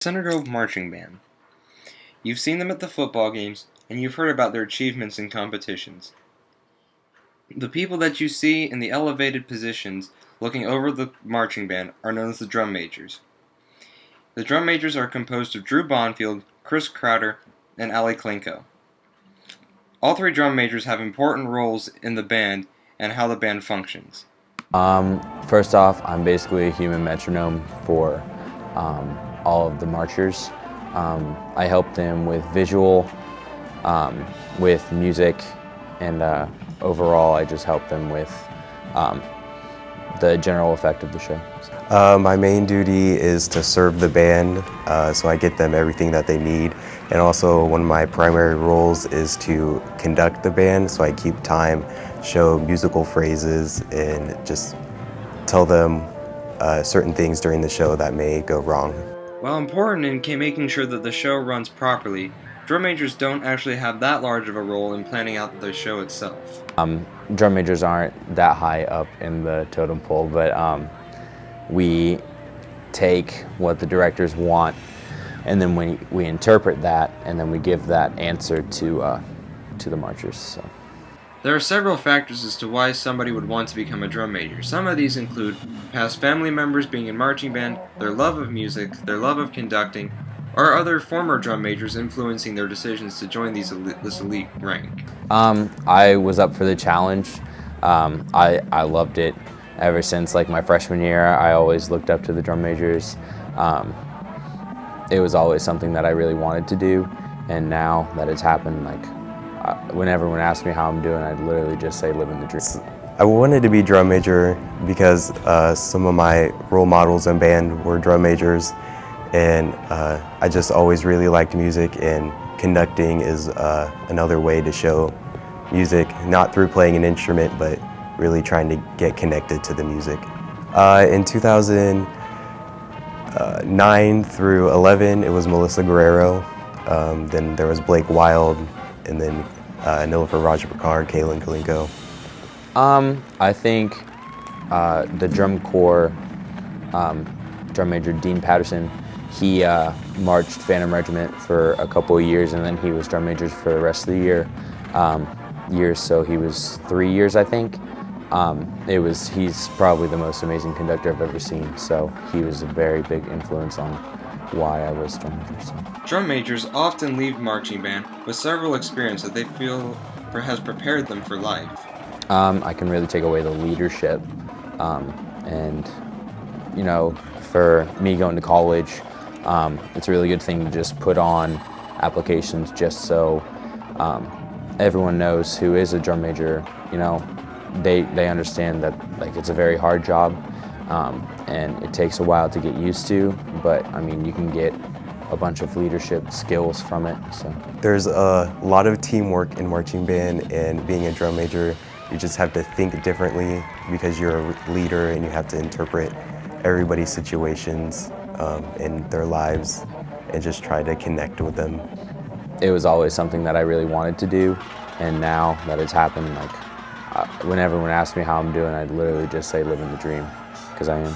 Center Grove Marching Band. You've seen them at the football games, and you've heard about their achievements in competitions. The people that you see in the elevated positions looking over the marching band are known as the drum majors. The drum majors are composed of Drew Bonfield, Chris Crowder, and Ali Klinko. All three drum majors have important roles in the band and how the band functions. First off, I'm basically a human metronome for all of the marchers. I help them with visual, with music, and overall I just help them with the general effect of the show. My main duty is to serve the band, so I get them everything that they need. And also one of my primary roles is to conduct the band, so I keep time, show musical phrases, and just tell them certain things during the show that may go wrong. While important in making sure that the show runs properly, drum majors don't actually have that large of a role in planning out the show itself. Drum majors aren't that high up in the totem pole, but we take what the directors want, and then we interpret that, and then we give that answer to the marchers. So. There are several factors as to why somebody would want to become a drum major. Some of these include past family members being in marching band, their love of music, their love of conducting, or other former drum majors influencing their decisions to join this elite rank. I was up for the challenge. I loved it ever since my freshman year. I always looked up to the drum majors. It was always something that I really wanted to do, and now that it's happened, when everyone asks me how I'm doing, I'd literally just say living the dream. I wanted to be drum major because some of my role models in band were drum majors, and I just always really liked music, and conducting is another way to show music, not through playing an instrument, but really trying to get connected to the music. In 2009 through 11, it was Melissa Guerrero, then there was Blake Wild, and then Nilofer Rajapakar, Kaylin Kalinko. I think the drum corps drum major Dean Patterson, he marched Phantom Regiment for a couple of years, and then he was drum major for the rest of the year. So he was 3 years, I think. He's probably the most amazing conductor I've ever seen, so he was a very big influence on why I was drum major. So. Drum majors often leave marching band with several experiences that they feel has prepared them for life. I can really take away the leadership, and for me going to college, it's a really good thing to just put on applications just so everyone knows who is a drum major. They understand that it's a very hard job, and it takes a while to get used to, but you can get a bunch of leadership skills from it. So there's a lot of teamwork in marching band, and being a drum major, you just have to think differently because you're a leader and you have to interpret everybody's situations in their lives and just try to connect with them. It was always something that I really wanted to do, and now that it's happened, when everyone asks me how I'm doing, I'd literally just say living the dream, because I am.